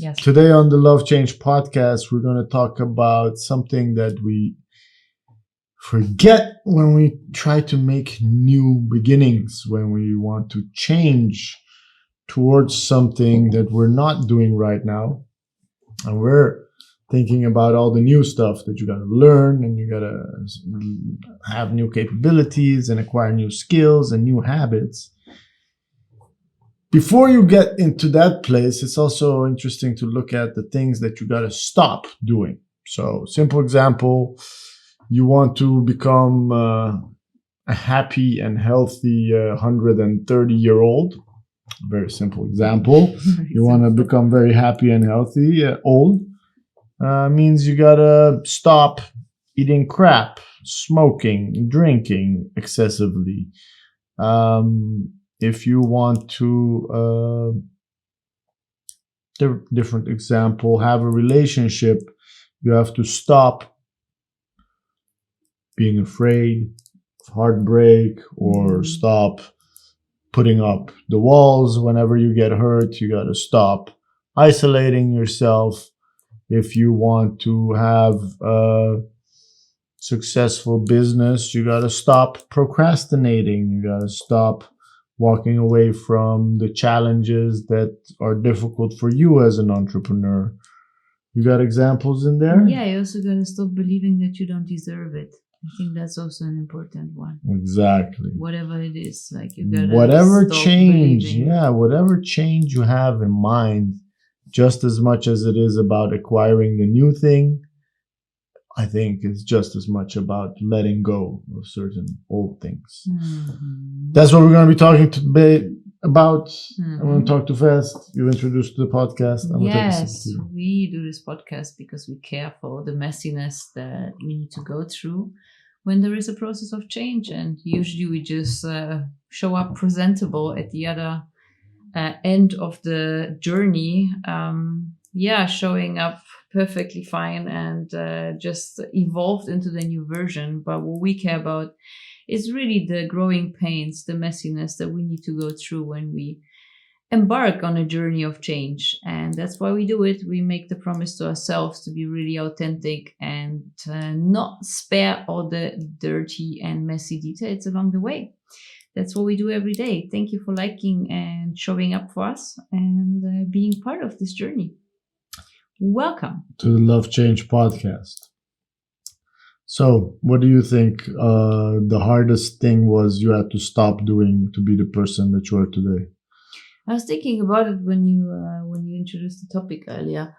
Yes. Today on the Love Change podcast, we're going to talk about something that we forget when we try to make new beginnings, when we want to change towards something that we're not doing right now. And we're thinking about all the new stuff that you got to learn, and you got to have new capabilities and acquire new skills and new habits. Before you get into that place, it's also interesting to look at the things that you got to stop doing. So, simple example, you want to become a happy and healthy 130-year-old. Very simple example. You want to become very happy and healthy old. Means you got to stop eating crap, smoking, drinking excessively. If you want to, different example, have a relationship, you have to stop being afraid of heartbreak, or stop putting up the walls whenever you get hurt. You got to stop isolating yourself. If you want to have a successful business, you got to stop procrastinating. You got to stop walking away from the challenges that are difficult for you as an entrepreneur. You got examples in there? Yeah, you also got to stop believing that you don't deserve it. I think that's also an important one. Exactly. Whatever it is, like you got to whatever stop change, believing. yeah, whatever change you have in mind, just as much as it is about acquiring the new thing, I think it's just as much about letting go of certain old things. Mm-hmm. That's what we're going to be talking today about. Mm-hmm. I'm going to talk too fast. You introduced the podcast. I'm Yes, we do this podcast because we care for the messiness that we need to go through when there is a process of change. And usually we just show up presentable at the other end of the journey. Showing up perfectly fine and just evolved into the new version. But what we care about is really the growing pains, the messiness that we need to go through when we embark on a journey of change. And that's why we do it. We make the promise to ourselves to be really authentic and not spare all the dirty and messy details along the way. That's what we do every day. Thank you for liking and showing up for us and being part of this journey. Welcome to the Love Change podcast. So, what do you think the hardest thing was you had to stop doing to be the person that you are today? I was thinking about it when you introduced the topic earlier,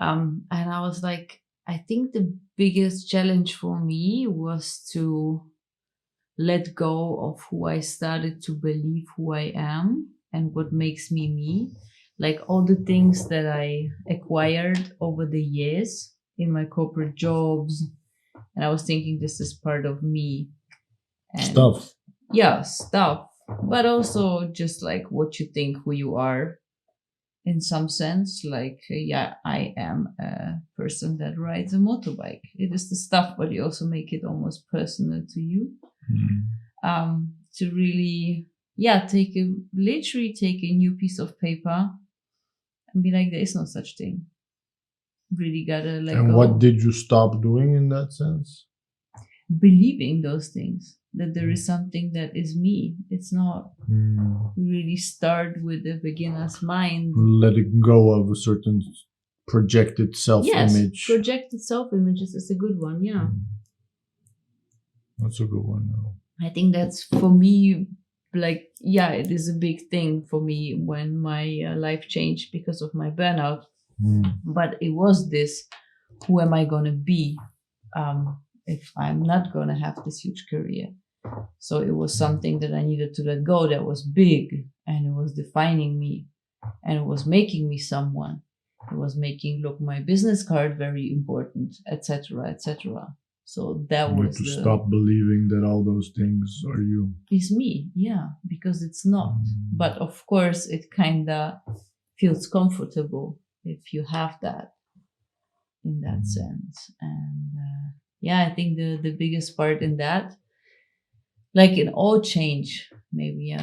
and I was like, I think the biggest challenge for me was to let go of who I started to believe who I am and what makes me me. Like all the things that I acquired over the years in my corporate jobs. And I was thinking this is part of me. And Stuff. Yeah, stuff. But also just like what you think who you are in some sense. Like, I am a person that rides a motorbike. It is the stuff, but you also make it almost personal to you. To really, literally take a new piece of paper and be like, there is no such thing. Really gotta let go. And what did you stop doing in that sense? Believing those things, that there is something that is me. It's not really start with the beginner's mind. Letting go of a certain projected self-image. Yes, projected self-images is a good one, yeah. That's a good one. I think that's for me, like, it is a big thing for me when my life changed because of my burnout. But it was this, who am I going to be if I'm not going to have this huge career? So it was something that I needed to let go that was big, and it was defining me, and it was making me someone. It was making my business card very important, etc., etc. So that was to stop believing that all those things are you. Is me, yeah, because it's not. But of course, it kind of feels comfortable if you have that in that sense. And I think the biggest part in that, like in all change, maybe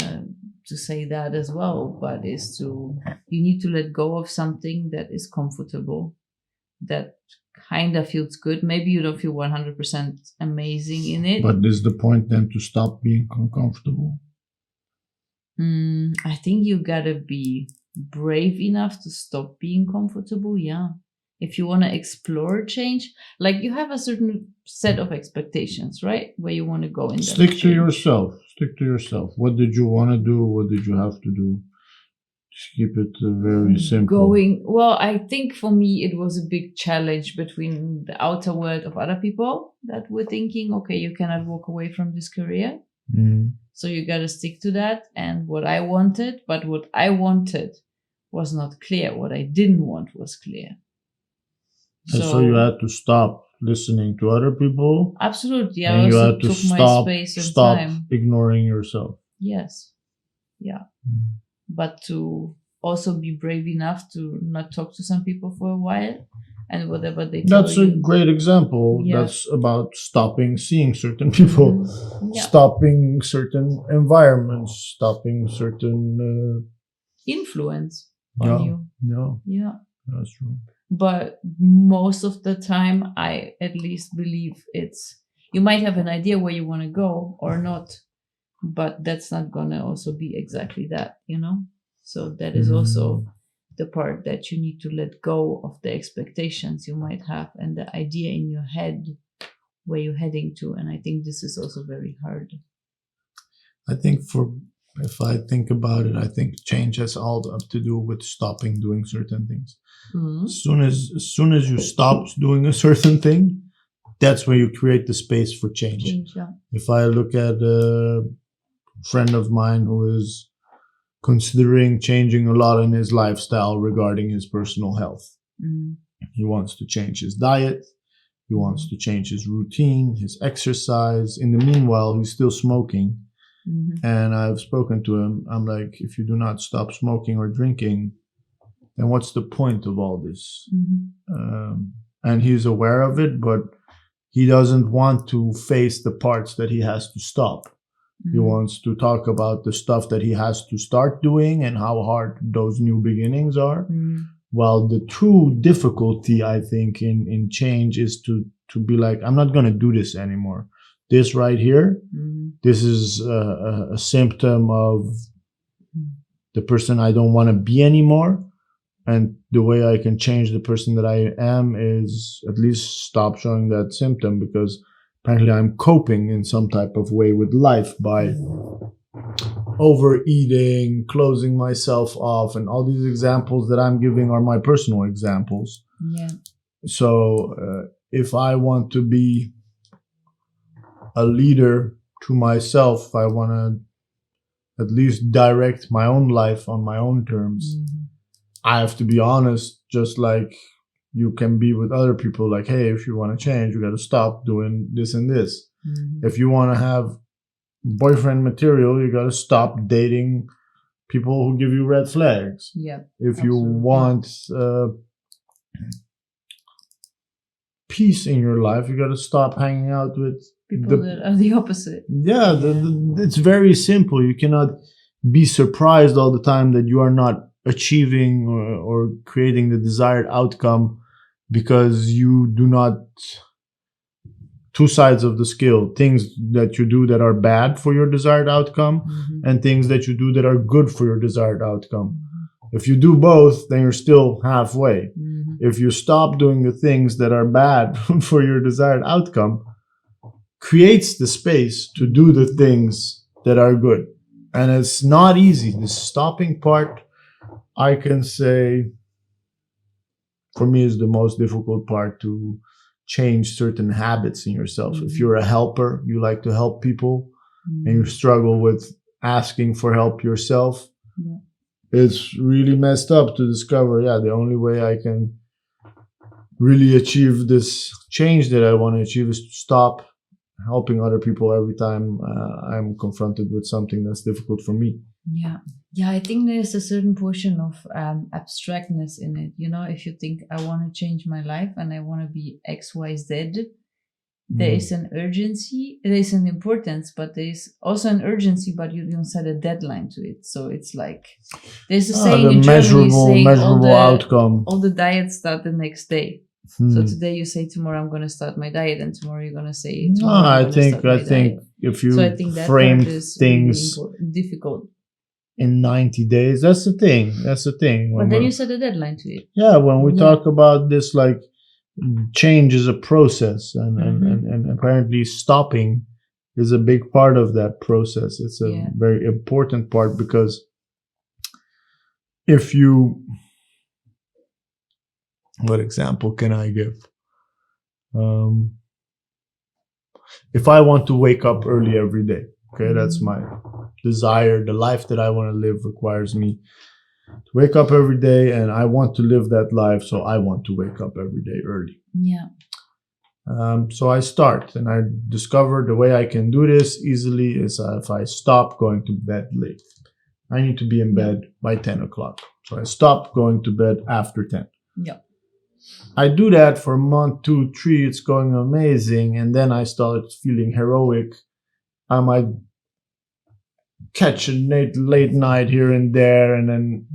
say that as well, but you need to let go of something that is comfortable, that kind of feels good. Maybe you don't feel 100% amazing in it. But is the point then to stop being uncomfortable? I think you gotta be brave enough to stop being comfortable. Yeah. If you want to explore change, like you have a certain set of expectations, right? Where you want to go in. Stick to yourself. Stick to yourself. What did you want to do? What did you have to do? Just keep it very simple. Well, I think for me, it was a big challenge between the outer world of other people that were thinking, okay, you cannot walk away from this career. So you got to stick to that. And what I wanted, but what I wanted was not clear. What I didn't want was clear. And so you had to stop listening to other people. Absolutely. And you had to stop ignoring yourself. Yes. Yeah. But to also be brave enough to not talk to some people for a while, and whatever they tell That's a great example. Yeah. That's about stopping seeing certain people, stopping certain environments, stopping certain influence on you. Yeah, that's true. But most of the time, I at least believe you might have an idea where you want to go or not, but that's not going to also be exactly that, So that is also the part that you need to let go of the expectations you might have and the idea in your head where you're heading to. And I think this is also very hard. I think if I think about it, I think change has all to do with stopping doing certain things. As soon as you stop doing a certain thing, that's where you create the space for change. If I look at a friend of mine who is considering changing a lot in his lifestyle regarding his personal health, he wants to change his diet, he wants to change his routine, his exercise. In the meanwhile, he's still smoking. And I've spoken to him. I'm like, if you do not stop smoking or drinking, then what's the point of all this? And he's aware of it, but he doesn't want to face the parts that he has to stop. He wants to talk about the stuff that he has to start doing and how hard those new beginnings are. While the true difficulty, I think, in change is to be like, I'm not going to do this anymore. This right here, this is a symptom of the person I don't want to be anymore. And the way I can change the person that I am is at least stop showing that symptom, because apparently I'm coping in some type of way with life by overeating, closing myself off, and all these examples that I'm giving are my personal examples. Yeah. So if I want to be a leader to myself, I want to at least direct my own life on my own terms. I have to be honest, just like you can be with other people, like, hey, if you want to change, you got to stop doing this and this. If you want to have boyfriend material, you got to stop dating people who give you red flags. Yeah. If you want peace in your life, you got to stop hanging out with people that are the opposite. Yeah, it's very simple. You cannot be surprised all the time that you are not achieving or creating the desired outcome, because you do not. Two sides of the scale: things that you do that are bad for your desired outcome, and things that you do that are good for your desired outcome. If you do both, then you're still halfway. If you stop doing the things that are bad for your desired outcome, creates the space to do the things that are good. And it's not easy. The stopping part, I can say, for me, is the most difficult part, to change certain habits in yourself. If you're a helper, you like to help people, and you struggle with asking for help yourself, it's really messed up to discover, the only way I can really achieve this change that I want to achieve is to stop helping other people every time I'm confronted with something that's difficult for me. Yeah, I think there's a certain portion of abstractness in it. If you think I want to change my life and I want to be XYZ, there is an urgency, there is an importance, but there is also an urgency, but you don't set a deadline to it. So it's like there's a saying the in Germany saying measurable outcome. all the diets start the next day. So today you say tomorrow I'm going to start my diet, and tomorrow you're going to say tomorrow I'm gonna start my diet. If you I think that frame part is things really difficult. in 90 days, that's the thing. But then you set a deadline to it. Yeah, when we talk about this, like change is a process, and apparently stopping is a big part of that process. It's a very important part, because if you, what example can I give? If I want to wake up early every day, okay, that's my desire. The life that I want to live requires me to wake up every day, and I want to live that life, so I want to wake up every day early. Yeah. So I start, and I discover the way I can do this easily is if I stop going to bed late. I need to be in bed by 10 o'clock. So I stop going to bed after 10. Yeah. I do that for a month, 2, 3, it's going amazing. And then I start feeling heroic. I might catch a late night here and there, and then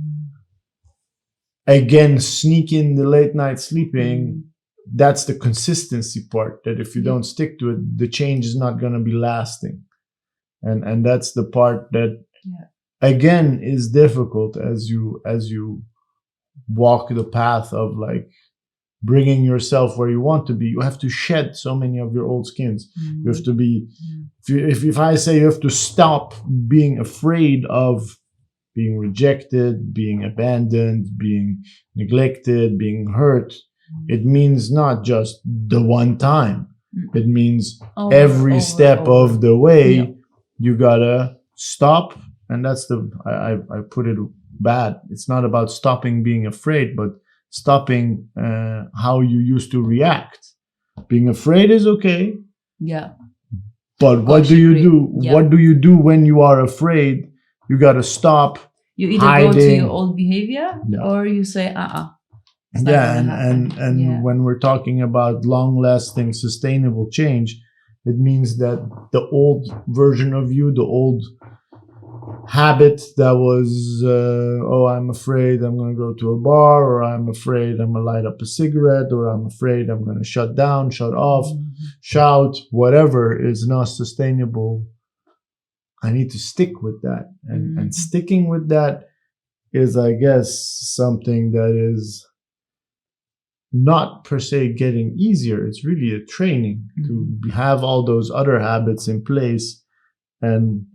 again sneak in the late night sleeping. That's the consistency part, that if you don't stick to it, the change is not going to be lasting. And that's the part that again is difficult as you walk the path of like bringing yourself where you want to be. You have to shed so many of your old skins. You have to be, if I say you have to stop being afraid of being rejected, being abandoned, being neglected, being hurt, it means not just the one time. It means every step of the way you gotta stop. And that's I put it bad. It's not about stopping being afraid, but stopping how you used to react. Being afraid is okay. Yeah. But what do you do? Yeah. What do you do when you are afraid? You got to stop. You either go to your old behavior or you say, Yeah, and when we're talking about long-lasting, sustainable change, it means that the old version of you, the old habit that was, I'm afraid I'm going to go to a bar, or I'm afraid I'm going to light up a cigarette, or I'm afraid I'm going to shut down, shut off, shout, whatever is not sustainable. I need to stick with that. And sticking with that is, I guess, something that is not per se getting easier. It's really a training to have all those other habits in place and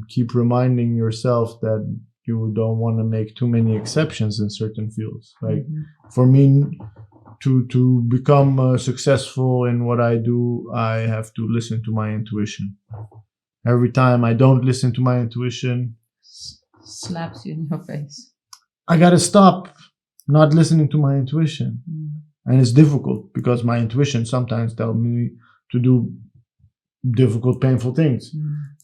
keep reminding yourself that you don't want to make too many exceptions in certain fields. Like for me, to become successful in what I do, I have to listen to my intuition. Every time I don't listen to my intuition, slaps you in your face. I gotta stop not listening to my intuition. And it's difficult because my intuition sometimes tells me to do difficult, painful things.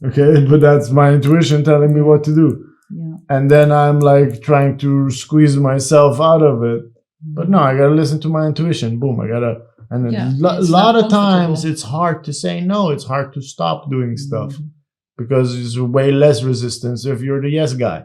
Okay, but that's my intuition telling me what to do. Yeah. And then I'm like trying to squeeze myself out of it. But no, I gotta listen to my intuition. Boom, I gotta. And a lot of times it's hard to say no. It's hard to stop doing stuff because there's way less resistance if you're the yes guy.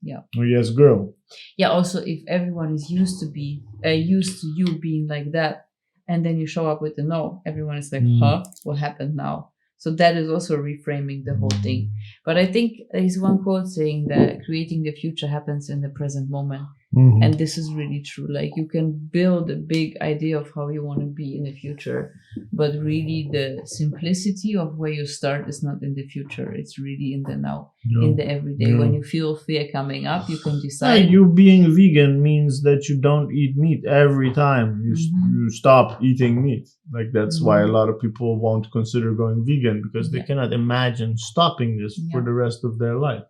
Yeah. Or yes girl. Yeah. Also, if everyone is used to you being like that, and then you show up with a no, everyone is like, huh? What happened now? So that is also reframing the whole thing. But I think there's one quote saying that creating the future happens in the present moment. And this is really true. Like you can build a big idea of how you want to be in the future, but really the simplicity of where you start is not in the future. It's really in the now, in the everyday. When you feel fear coming up, you can decide. You being vegan means that you don't eat meat every time you stop eating meat. Like that's why a lot of people won't consider going vegan, because they cannot imagine stopping this for the rest of their life.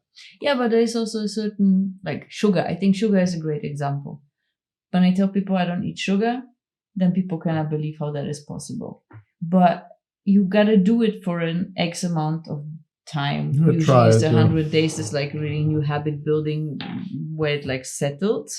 Yeah, but there is also a certain, like sugar. I think sugar is a great example. When I tell people I don't eat sugar, then people cannot believe how that is possible. But you gotta do it for an X amount of time. Usually it's 100 days. It's like really new habit building where it like settled.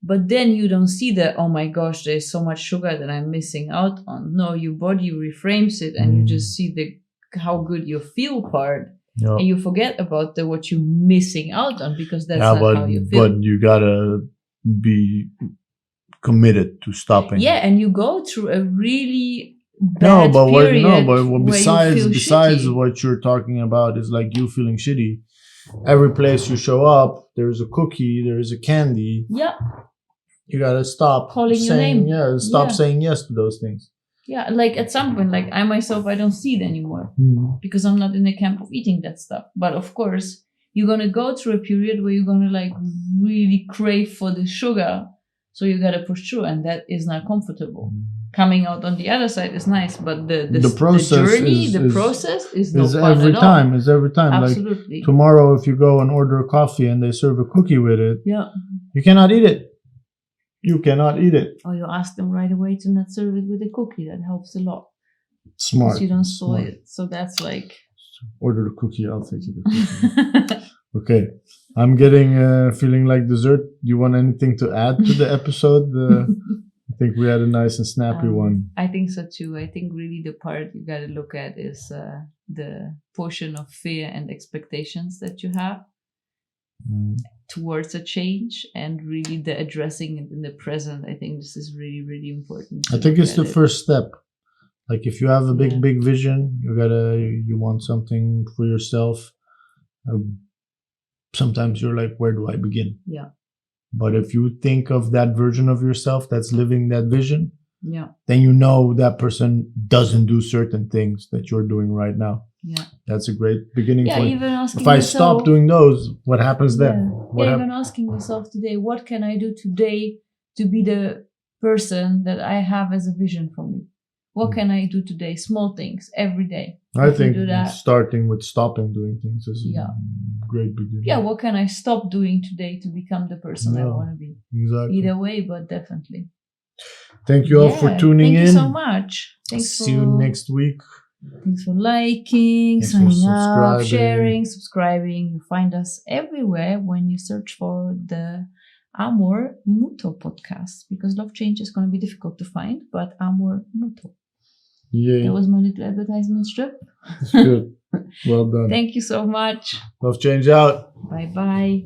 But then you don't see that, oh my gosh, there's so much sugar that I'm missing out on. No, your body reframes it and you just see the how good you feel part. Yeah. And you forget about the what you're missing out on because that's Yeah, not how you feel. but you gotta be committed to stopping. Yeah, and you go through a really bad but period what where besides you feel shitty. what you're talking about is like you feeling shitty. Every place you show up, there's a cookie, there's a candy. Yeah, You gotta stop calling your saying name. stop Yeah. saying yes to those things. Yeah, like at some point, like I myself, I don't see it anymore because I'm not in the camp of eating that stuff. But of course, you're gonna go through a period where you're gonna like really crave for the sugar. So you gotta push through, and that is not comfortable. Coming out on the other side is nice, but the process journey, the process is no fun every at time. all. Is every time. Absolutely. Like tomorrow, if you go and order a coffee and they serve a cookie with it, Yeah. you cannot eat it. You cannot eat it. Or you ask them right away to not serve it with a cookie. That helps a lot. Smart. Because you don't spoil Smart. it. So that's like. Order the cookie. I'll take you the cookie. Okay. I'm getting feeling like dessert. Do you want anything to add to the episode? I think we had a nice and snappy one. I think so too. I think really the part you got to look at is the portion of fear and expectations that you have towards a change, and really the addressing it in the present. I think this is really, really important. I think it's the first step. Like if you have a big vision, you want something for yourself. Sometimes you're like, where do I begin? Yeah. But if you think of that version of yourself that's living that vision, yeah, then you know that person doesn't do certain things that you're doing right now. Yeah. That's a great beginning point. Even asking if I yourself, stop doing those, what happens then? Even asking yourself today, what can I do today to be the person that I have as a vision for me? What can I do today? Small things every day. I think starting with stopping doing things is a great beginning. Yeah, what can I stop doing today to become the person I want to be? Exactly. Either way, but definitely. Thank you all for tuning in. Thank you so much. See you next week. Thanks for liking, signing up, sharing, subscribing. You find us everywhere when you search for the Amor Mutuo podcast, because Love Change is going to be difficult to find, but Amor Mutuo. Yeah. That was my little advertisement strip. It's good. Well done. Thank you so much. Love Change out. Bye-bye.